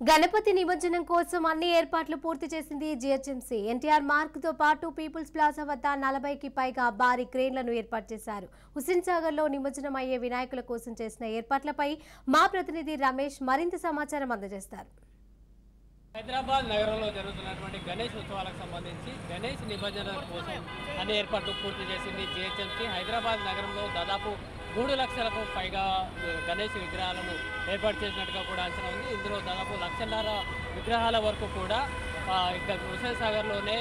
గణపతి నిమజ్జనం కోసం అన్ని ఏర్పాట్లు పూర్తి చేసింది జీహెచ్ఎంసీ. ఎన్టీఆర్ మార్గ్ తో పాటు పీపుల్స్ ప్లాజా వద్ద 40కి పైగా భారీ క్రేన్లను ఏర్పాటు చేశారు. హుస్సేన్ సాగర్ లో నిమజ్జనం అయ్యే వినాయకుల కోసం చేసిన ఏర్పాట్లపై మా ప్రతినిధి రమేష్ మరింత సమాచారం అందజేస్తారు. హైదరాబాద్ నగరంలో జరుగుతున్నటువంటి గణేష్ ఉత్సవాలకు సంబంధించి గణేష్ నిమజ్జనం కోసం అన్ని ఏర్పాట్లు పూర్తి చేసింది జీహెచ్ఎంసీ. హైదరాబాద్ నగరంలో దాదాపు 3 లక్షలకు పైగా గణేష్ విగ్రహాలను ఏర్పాటు చేసినట్టుగా కూడా అంచనా ఉంది. ఇందులో దాదాపు 1,50,000 విగ్రహాల వరకు కూడా ఇక్కడ హుస్సేన్ సాగర్లోనే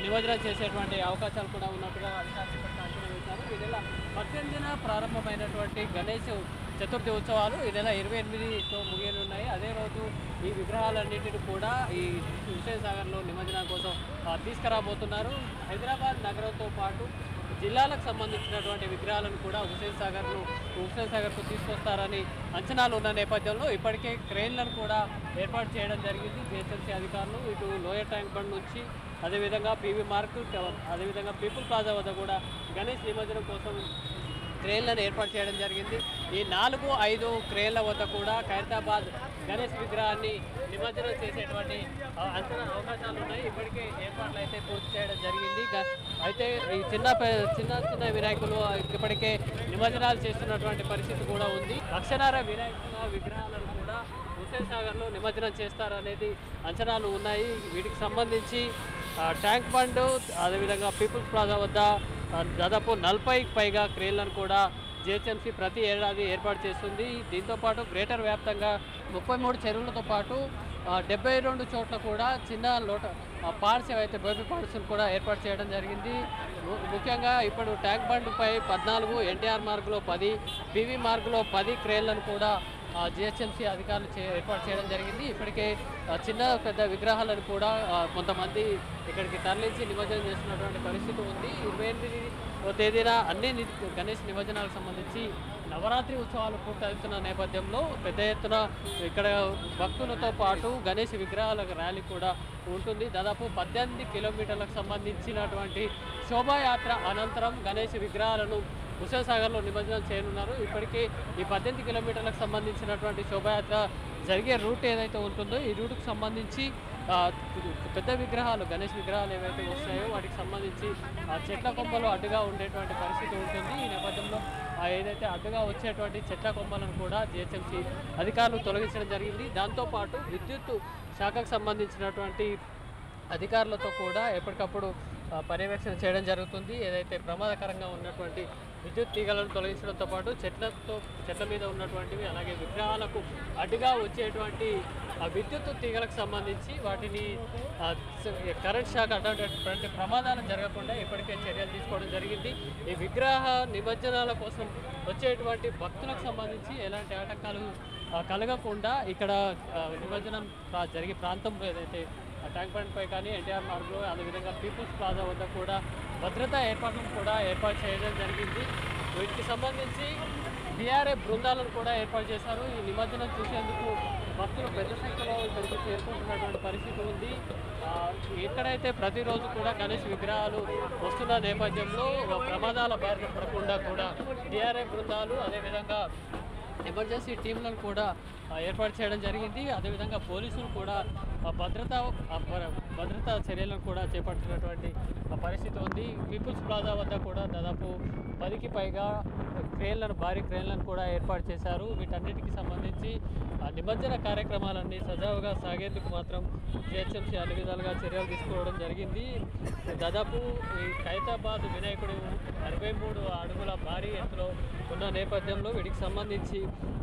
నిమజ్జనం చేసేటువంటి అవకాశాలు కూడా ఉన్నట్టుగా అధికారులు అంచనా వేశారు. ఈ నెల 18న ప్రారంభమైనటువంటి గణేష్ చతుర్థి ఉత్సవాలు ఈ నెల 28తో ముగియనున్నాయి. అదే రోజు ఈ విగ్రహాలన్నింటినీ కూడా ఈ హుస్సేన్ సాగర్లో నిమజ్జనం కోసం తీసుకురాబోతున్నారు. హైదరాబాద్ నగరంతో పాటు జిల్లాలకు సంబంధించినటువంటి విగ్రహాలను కూడా హుస్సేన్ సాగర్కు తీసుకొస్తారని అంచనాలు ఉన్న నేపథ్యంలో ఇప్పటికే క్రేన్లను కూడా ఏర్పాటు చేయడం జరిగింది జీహెచ్ఎంసీ అధికారులు. ఇటు లోయర్ ట్యాంక్ బండ్ నుంచి అదేవిధంగా పీవీ మార్కెట్ అదేవిధంగా పీపుల్ ప్లాజా వద్ద కూడా గణేష్ నిమజ్జనం కోసం క్రేన్లను ఏర్పాటు చేయడం జరిగింది. ఈ 4-5 క్రేన్ల వద్ద కూడా ఖైరతాబాద్ గణేష్ విగ్రహాన్ని నిమజ్జనం చేసేటువంటి అవకాశాలు ఉన్నాయి. ఇప్పటికే ఏర్పాట్లు అయితే పూర్తి చేయడం జరిగింది. అయితే ఈ చిన్న వినాయకులు ఇప్పటికే నిమజ్జనాలు చేస్తున్నటువంటి పరిస్థితి కూడా ఉంది. 1,00,000 వినాయకుల విగ్రహాలను కూడా హుస్సేన్ సాగర్లో నిమజ్జనం చేస్తారనేది అంచనాలు ఉన్నాయి. వీటికి సంబంధించి ట్యాంక్ బండ్ అదేవిధంగా పీపుల్స్ ప్లాజా వద్ద దాదాపు 40కి పైగా క్రేన్లను కూడా జీహెచ్ఎంసీ ప్రతి ఏడాది ఏర్పాటు చేస్తుంది. దీంతోపాటు గ్రేటర్ వ్యాప్తంగా 33 చెరువులతో పాటు 72 చోట్ల కూడా చిన్న పార్ట్స్ ఏవైతే బేబీ పార్ట్స్ను కూడా ఏర్పాటు చేయడం జరిగింది. ముఖ్యంగా ఇప్పుడు ట్యాంక్ బండ్పై 14, ఎన్టీఆర్ మార్గులో 10, పీవీ మార్గులో 10 క్రేన్లను కూడా జీహెచ్ఎంసీ అధికారులు ఏర్పాటు చేయడం జరిగింది. ఇప్పటికే చిన్న పెద్ద విగ్రహాలను కూడా కొంతమంది ఇక్కడికి తరలించి నిమజ్జనం చేస్తున్నటువంటి పరిస్థితి ఉంది. 28వ తేదీన అన్ని గణేష్ నిమజ్జనాలకు సంబంధించి నవరాత్రి ఉత్సవాలు పూర్తవుతున్న నేపథ్యంలో పెద్ద ఎత్తున ఇక్కడ భక్తులతో పాటు గణేష్ విగ్రహాల ర్యాలీ కూడా ఉంటుంది. దాదాపు 18 కిలోమీటర్లకు సంబంధించినటువంటి శోభాయాత్ర అనంతరం గణేష్ విగ్రహాలను హుస్సేన్ సాగర్లో నిమజ్జనం చేయనున్నారు. ఇప్పటికీ ఈ 18 కిలోమీటర్లకు సంబంధించినటువంటి శోభాయాత్ర జరిగే రూట్ ఏదైతే ఉంటుందో ఈ రూట్కు సంబంధించి పెద్ద విగ్రహాలు గణేష్ విగ్రహాలు ఏవైతే వస్తాయో వాటికి సంబంధించి చెట్ల కొమ్మలు అడ్డుగా ఉండేటువంటి పరిస్థితి ఉంటుంది. ఈ నేపథ్యంలో ఏదైతే అడ్డుగా వచ్చేటువంటి చెట్ల కొమ్మలను కూడా జీహెచ్ఎంసీ అధికారులు తొలగించడం జరిగింది. దాంతోపాటు విద్యుత్ శాఖకు సంబంధించినటువంటి అధికారులతో కూడా ఎప్పటికప్పుడు పర్యవేక్షణ చేయడం జరుగుతుంది. ఏదైతే ప్రమాదకరంగా ఉన్నటువంటి విద్యుత్ తీగలను తొలగించడంతో పాటు చెట్ల మీద ఉన్నటువంటివి అలాగే విగ్రహాలకు అడ్డుగా వచ్చేటువంటి విద్యుత్ తీగలకు సంబంధించి వాటిని కరెంట్ షాక్ అటువంటి ప్రమాదాలు జరగకుండా ఇప్పటికే చర్యలు తీసుకోవడం జరిగింది. ఈ విగ్రహ నిమజ్జనాల కోసం వచ్చేటువంటి భక్తులకు సంబంధించి ఎలాంటి ఆటంకాలు కలగకుండా ఇక్కడ నిమజ్జనం జరిగే ప్రాంతంలో ఏదైతే ట్యాంక్ బండ్ పై కానీ ఎన్టీఆర్ మార్గ్లో అదేవిధంగా పీపుల్స్ ప్లాజా వద్ద కూడా భద్రతా ఏర్పాట్లను కూడా ఏర్పాటు చేయడం జరిగింది. వీటికి సంబంధించి డిఆర్ఎఫ్ బృందాలను కూడా ఏర్పాటు చేశారు. ఈ నిమజ్జనం చూసేందుకు భక్తులు పెద్ద సంఖ్యలో ఇక్కడికి చేరుకుంటున్నటువంటి పరిస్థితి ఉంది. ఎక్కడైతే ప్రతిరోజు కూడా గణేష్ విగ్రహాలు వస్తున్న నేపథ్యంలో ప్రమాదాల బారిన పడకుండా కూడా డిఆర్ఎఫ్ బృందాలు అదేవిధంగా ఎమర్జెన్సీ టీంలను కూడా ఏర్పాటు చేయడం జరిగింది. అదేవిధంగా పోలీసులు కూడా భద్రతా చర్యలను కూడా చేపడుతున్నటువంటి పరిస్థితి ఉంది. పీపుల్స్ ప్లాజా వద్ద కూడా దాదాపు 10కి పైగా భారీ క్రేన్లను కూడా ఏర్పాటు చేశారు. వీటన్నిటికీ సంబంధించి నిమజ్జన కార్యక్రమాలన్నీ సజావుగా సాగేందుకు మాత్రం జీహెచ్ఎంసీ అన్ని విధాలుగా చర్యలు తీసుకోవడం జరిగింది. దాదాపు ఈ ఖైరతాబాద్ వినాయకుడు 63 అడుగుల భారీ ఎత్తులో ఉన్న నేపథ్యంలో వీటికి సంబంధించి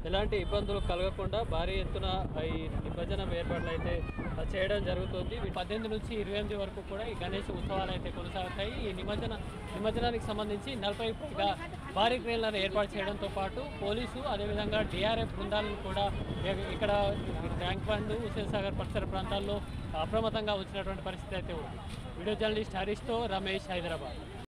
ఎలాంటి ఇబ్బందులు కలగకుండా భారీ ఎత్తున ఈ నిమజ్జనం ఏర్పాట్లు అయితే చేయడం జరుగుతుంది. 18 నుంచి 28 వరకు కూడా ఈ గణేష్ ఉత్సవాలు అయితే కొనసాగుతాయి. ఈ నిమజ్జనానికి సంబంధించి 40కి పైగా భారీ క్రేన్లను ఏర్పాటు చేయడంతో పాటు పోలీసు అదేవిధంగా డిఆర్ఎఫ్ బృందాలను కూడా ఇక్కడ ట్యాంక్ బండ్ హుస్సేన్ సాగర్ పరిసర ప్రాంతాల్లో అప్రమత్తంగా వచ్చినటువంటి పరిస్థితి అయితే ఉంది. వీడియో జర్నలిస్ట్ హరీష్తో రమేష్, హైదరాబాద్.